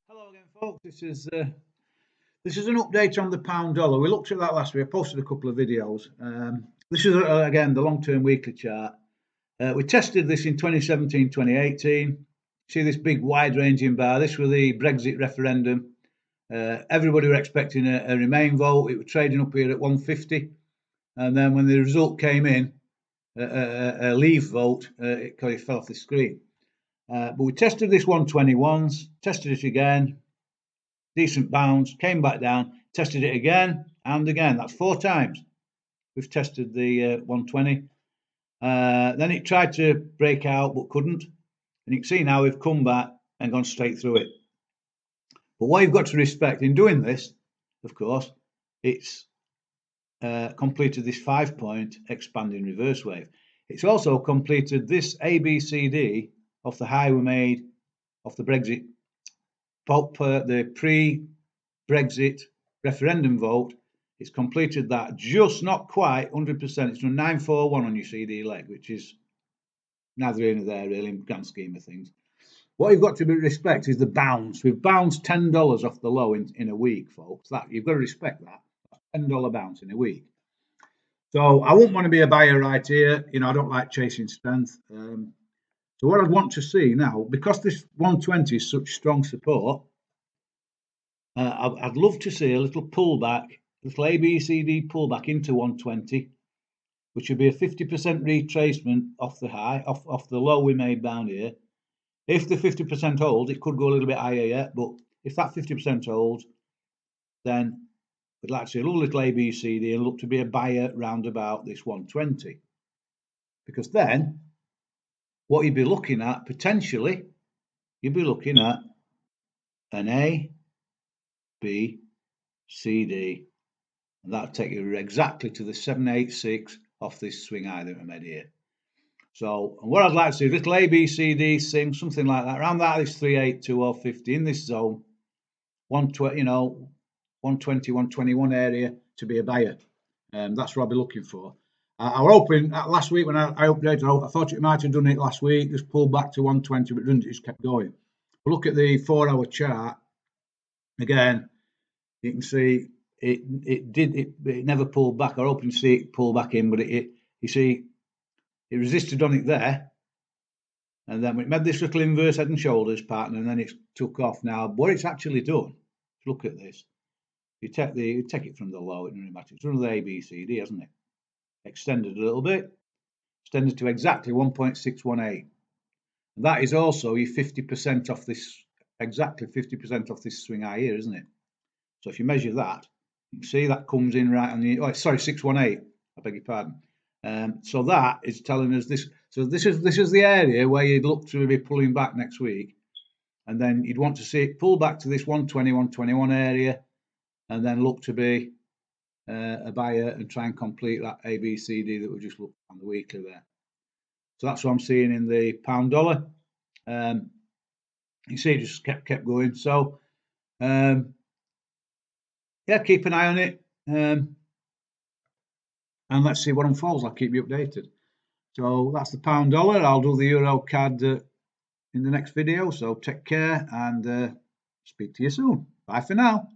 Hello again, folks. This is an update on the pound dollar. We looked at that last week. I posted a couple of videos. This is again the long-term weekly chart. We tested this in 2017, 2018. See this big wide-ranging bar. This was the Brexit referendum. Everybody were expecting a Remain vote. It was trading up here at 150, and then when the result came in, a Leave vote, it fell off the screen. But we tested this 120 once, tested it again, decent bounce, came back down, tested it again and again. That's 4 times we've tested the 120. Then it tried to break out but couldn't. And you can see now we've come back and gone straight through it. But what you've got to respect in doing this, of course, it's completed this 5-point expanding reverse wave. It's also completed this ABCD of the high we made of the Brexit vote, the pre-Brexit referendum vote. It's completed that, just not quite 100%. It's done 941 on your CD leg, which is neither here nor there really in the grand scheme of things. What you've got to respect is the bounce. We've bounced $10 off the low in a week, folks. That you've got to respect that. $10 bounce in a week. So I wouldn't want to be a buyer right here. You know, I don't like chasing strength. So what I'd want to see now, because this 120 is such strong support, I'd love to see a little pullback, little ABCD pullback into 120, which would be a 50% retracement off the high, off the low we made down here. If the 50% holds, it could go a little bit higher yet, but if that 50% holds, then we'd like to see a little ABCD and look to be a buyer round about this 120. Because then, what you'd be looking at, potentially, you'd be looking at an A, B, C, D, and that'll take you exactly to the 786 off this swing high that we made here. So, and what I'd like to see, little A, B, C, D, sing, something like that, around that is 382 or 50 in this zone, 120, 120, 121 area to be a buyer. That's what I'll be looking for. I was hoping last week when I updated, I thought it might have done it last week, just pulled back to 120, but it just kept going. But look at the 4-hour chart. Again, you can see it never pulled back. I was hoping to see it pull back in, but you see, it resisted on it there. And then it made this little inverse head and shoulders pattern, and then it took off. Now, what it's actually done, look at this. You take it from the low, it doesn't matter. It's one of the ABCD, hasn't it? Extended a little bit, extended to exactly 1.618. And that is also your 50% off this, exactly 50% off this swing high here, isn't it? So if you measure that, you can see that comes in right on the, 618, I beg your pardon. So that is telling us this. So this is the area where you'd look to be pulling back next week, and then you'd want to see it pull back to this 120, 121 area, and then look to be a buyer and try and complete that ABCD that we just looked at on the weekly there. So that's what I'm seeing in the pound dollar. You see it just kept going. So yeah, keep an eye on it. And let's see what unfolds. I'll keep you updated. So that's the pound dollar. I'll do the euro CAD in the next video. So take care and speak to you soon. Bye for now.